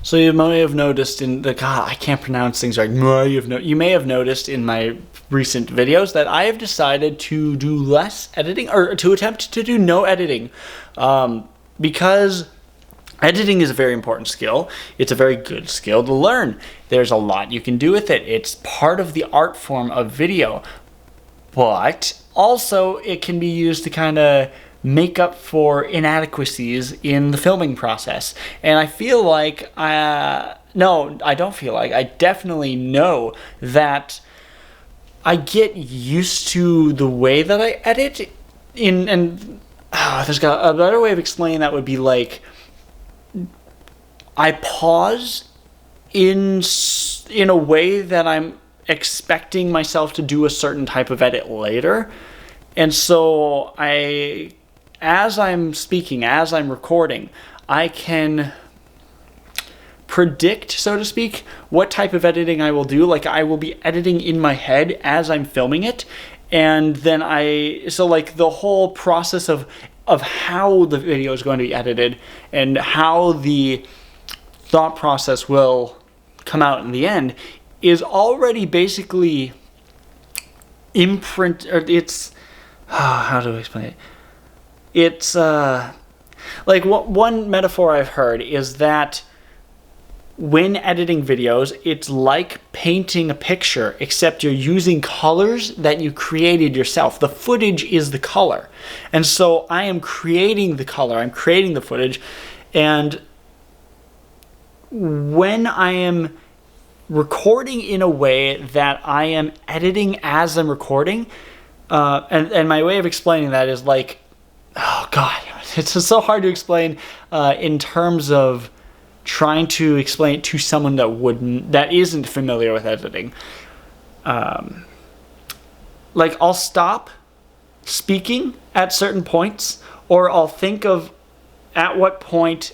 So you may have noticed in the I can't pronounce things right. You may have noticed in my recent videos that I have decided to do less editing, or to attempt to do no editing, because editing is a very important skill. It's a very good skill to learn. There's a lot you can do with it. It's part of the art form of video, but also it can be used to kind of make up for inadequacies in the filming process. And I feel like, no, I don't feel like, I definitely know that I get used to the way that I edit there's got a better way of explaining that would be like, I pause in a way that I'm expecting myself to do a certain type of edit later. And so as I'm speaking, as I'm recording, I can predict, so to speak, what type of editing I will do. Like, I will be editing in my head as I'm filming it, and then so like the whole process of how the video is going to be edited and how the thought process will come out in the end is already basically it's how do I explain it? It's like one metaphor I've heard is that when editing videos, it's like painting a picture, except you're using colors that you created yourself. The footage is the color. And so I am creating the color, I'm creating the footage, and when I am recording in a way that I am editing as I'm recording, and my way of explaining that is like, oh God, it's so hard to explain in terms of trying to explain it to someone that isn't familiar with editing. Like, I'll stop speaking at certain points, or I'll think of at what point,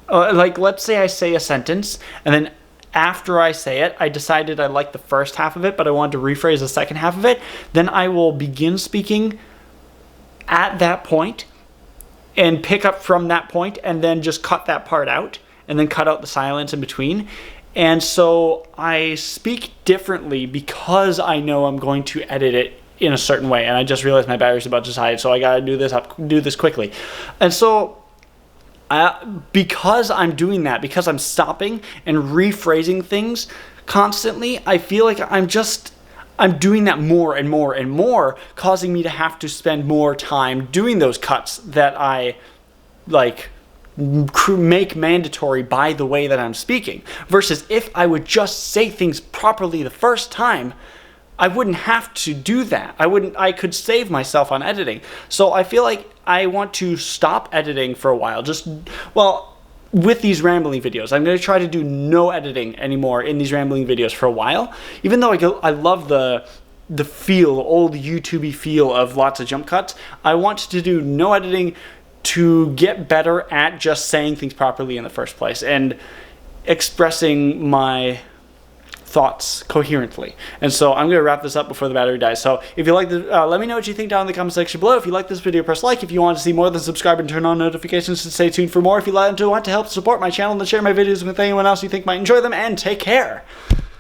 like, let's say I say a sentence, and then after I say it, I decided I liked the first half of it, but I wanted to rephrase the second half of it. Then I will begin speaking at that point and pick up from that point, and then just cut that part out, and then cut out the silence in between. And so I speak differently because I know I'm going to edit it in a certain way. And I just realized my battery's about to die, so I gotta do this quickly. And so because I'm doing that, because I'm stopping and rephrasing things constantly, I feel like I'm doing that more and more and more, causing me to have to spend more time doing those cuts that I like make mandatory by the way that I'm speaking. Versus if I would just say things properly the first time, I wouldn't have to do that. I could save myself on editing. So I feel like I want to stop editing for a while. With these rambling videos, I'm going to try to do no editing anymore in these rambling videos for a while. Even though I love the old YouTube-y feel of lots of jump cuts, I want to do no editing to get better at just saying things properly in the first place and expressing my thoughts coherently. And so I'm going to wrap this up before the battery dies. So if you like this, let me know what you think down in the comment section below. If you like this video, press like. If you want to see more, then subscribe and turn on notifications to stay tuned for more. If you want to help support my channel, then share my videos with anyone else you think might enjoy them, and take care.